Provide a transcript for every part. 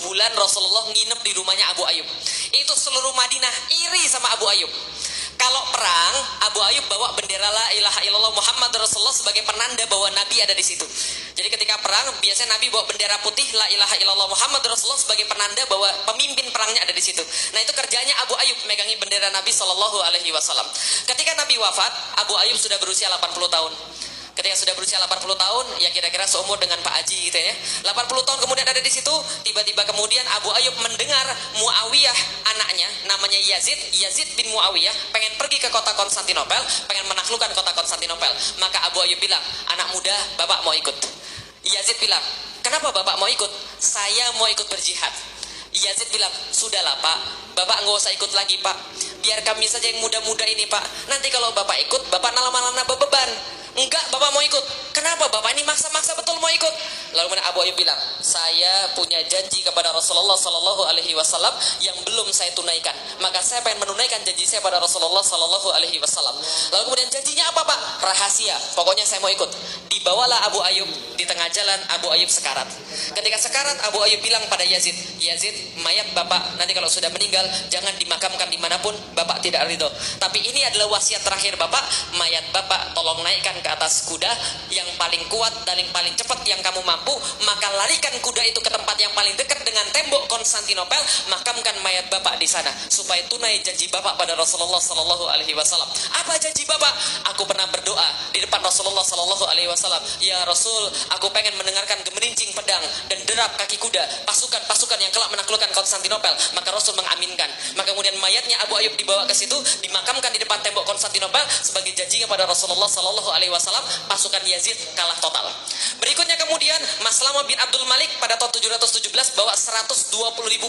bulan Rasulullah nginep di rumahnya Abu Ayyub. Itu seluruh Madinah iri sama Abu Ayyub. Kalau perang, Abu Ayyub bawa bendera la ilaha illallah Muhammad Rasulullah sebagai penanda bahwa Nabi ada di situ. Jadi ketika perang, biasanya Nabi bawa bendera putih la ilaha illallah Muhammad Rasulullah sebagai penanda bahwa pemimpin perangnya ada di situ. Nah, itu kerjanya Abu Ayyub megangi bendera Nabi Shallallahu Alaihi Wasallam. Ketika Nabi wafat, Abu Ayyub sudah berusia 80 tahun. Ketika sudah berusia 80 tahun, ya kira-kira seumur dengan Pak Haji gitu ya. 80 tahun kemudian ada di situ, tiba-tiba kemudian Abu Ayyub mendengar Muawiyah anaknya, namanya Yazid bin Muawiyah, pengen pergi ke kota Konstantinopel, pengen menaklukkan kota Konstantinopel. Maka Abu Ayyub bilang, anak muda, bapak mau ikut. Yazid bilang, kenapa bapak mau ikut? Saya mau ikut berjihad. Yazid bilang, sudahlah pak, bapak nggak usah ikut lagi pak. Biar kami saja yang muda-muda ini pak. Nanti kalau bapak ikut, bapak lama-lama beban. Enggak, bapak mau ikut. Kenapa bapak ini maksa-maksa betul mau ikut? Lalu kemudian Abu Ayyub bilang, saya punya janji kepada Rasulullah Sallallahu Alaihi Wasallam yang belum saya tunaikan. Maka saya pengen menunaikan janji saya pada Rasulullah Sallallahu Alaihi Wasallam. Lalu kemudian janjinya apa pak? Rahasia. Pokoknya saya mau ikut. Dibawalah Abu Ayyub di tengah jalan. Abu Ayyub sekarat. Ketika sekarat, Abu Ayyub bilang pada Yazid, mayat bapak nanti kalau sudah meninggal jangan dimakamkan dimanapun, bapak tidak ridho. Tapi ini adalah wasiat terakhir bapak, mayat bapak tolong naikkan ke atas kuda yang paling kuat dan yang paling cepat yang kamu mampu, maka larikan kuda itu ke tempat yang paling dekat dengan tembok Konstantinopel, makamkan mayat bapak di sana supaya tunai janji bapak pada Rasulullah Sallallahu Alaihi Wasallam. Apa janji bapak? Aku pernah berdoa di depan Rasulullah Sallallahu Alaihi Wasallam, ya Rasul, aku pengen mendengarkan gemerincing pedang dan derap kaki kuda pasukan-pasukan yang kelak menaklukkan Konstantinopel. Maka Rasul mengaminkan. Maka kemudian mayatnya Abu Ayyub dibawa ke situ, dimakamkan di depan tembok Konstantinopel sebagai janjinya pada Rasulullah Sallallahu Alaihi Wasallam. Pasukan Yazid kalah total. Berikutnya kemudian Maslamah bin Abdul Malik pada tahun 717 bawa 120.000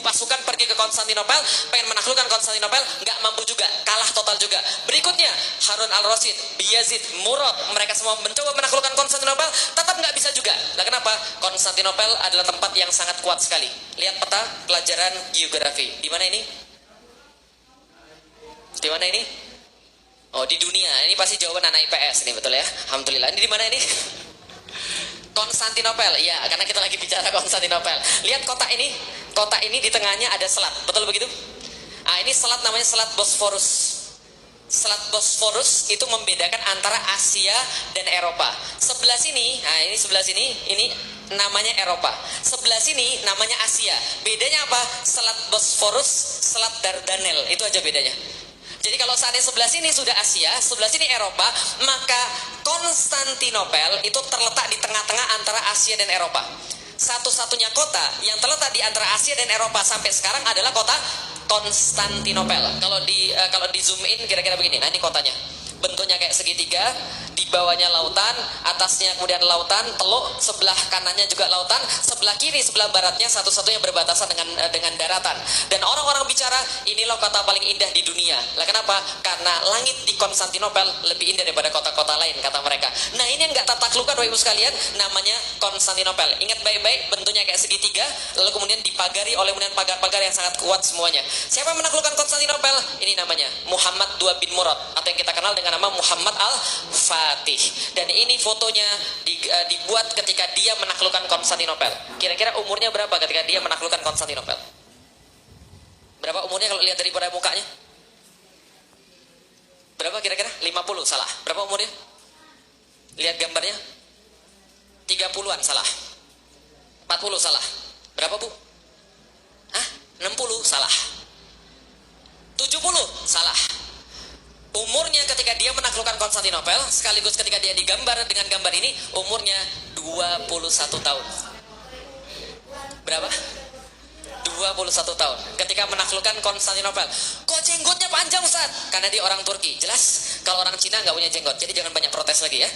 pasukan pergi ke Konstantinopel, pengen menaklukkan Konstantinopel, nggak mampu juga, kalah total juga. Berikutnya Harun al-Rasyid, Yazid, Murad, mereka semua mencoba menaklukkan Konstantinopel, tetap nggak bisa juga. Nah, kenapa? Konstantinopel adalah tempat yang sangat kuat sekali. Lihat peta pelajaran geografi. Di mana ini? Di mana ini? Oh, di dunia. Ini pasti jawaban anak IPS ini, betul ya? Alhamdulillah. Ini di mana ini? Konstantinopel. Ya, karena kita lagi bicara Konstantinopel. Lihat kota ini. Kota ini di tengahnya ada selat. Betul begitu? Ah, ini selat namanya Selat Bosforus. Selat Bosforus itu membedakan antara Asia dan Eropa. Sebelah sini, nah ini sebelah sini, ini namanya Eropa. Sebelah sini namanya Asia. Bedanya apa? Selat Bosforus, Selat Dardanel. Itu aja bedanya. Jadi kalau seandainya sebelah sini sudah Asia, sebelah sini Eropa, maka Konstantinopel itu terletak di tengah-tengah antara Asia dan Eropa. Satu-satunya kota yang terletak di antara Asia dan Eropa sampai sekarang adalah kota Konstantinopel. Kalau di zoom in kira-kira begini. Nah, ini kotanya. Bentuknya kayak segitiga, di bawahnya lautan, atasnya kemudian lautan, teluk, sebelah kanannya juga lautan, sebelah kiri, sebelah baratnya satu-satunya berbatasan dengan daratan. Dan orang-orang bicara, inilah kota paling indah di dunia. Lah kenapa? Karena langit di Konstantinopel lebih indah daripada kota-kota lain, kata mereka. Nah, ini yang nggak taklukkan Bapak Ibu sekalian, namanya Konstantinopel. Ingat baik-baik, bentuknya kayak segitiga, lalu kemudian dipagari oleh kemudian pagar-pagar yang sangat kuat semuanya. Siapa yang menaklukkan Konstantinopel? Ini namanya Muhammad II bin Murad, atau yang kita kenal dengan nama Muhammad Al-Fatih. Dan ini fotonya dibuat ketika dia menaklukkan Konstantinopel. Kira-kira umurnya berapa ketika dia menaklukkan Konstantinopel? Berapa umurnya kalau lihat dari pada mukanya? Berapa kira-kira? 50, salah. Berapa umurnya? Lihat gambarnya. 30-an, salah. 40, salah. Berapa bu? Hah? 60, salah. 70, salah. Umurnya ketika dia menaklukkan Konstantinopel, sekaligus ketika dia digambar dengan gambar ini, umurnya 21 tahun. Berapa? 21 tahun ketika menaklukkan Konstantinopel. Kok jenggotnya panjang Ustaz? Karena dia orang Turki. Jelas kalau orang Cina nggak punya jenggot, jadi jangan banyak protes lagi ya.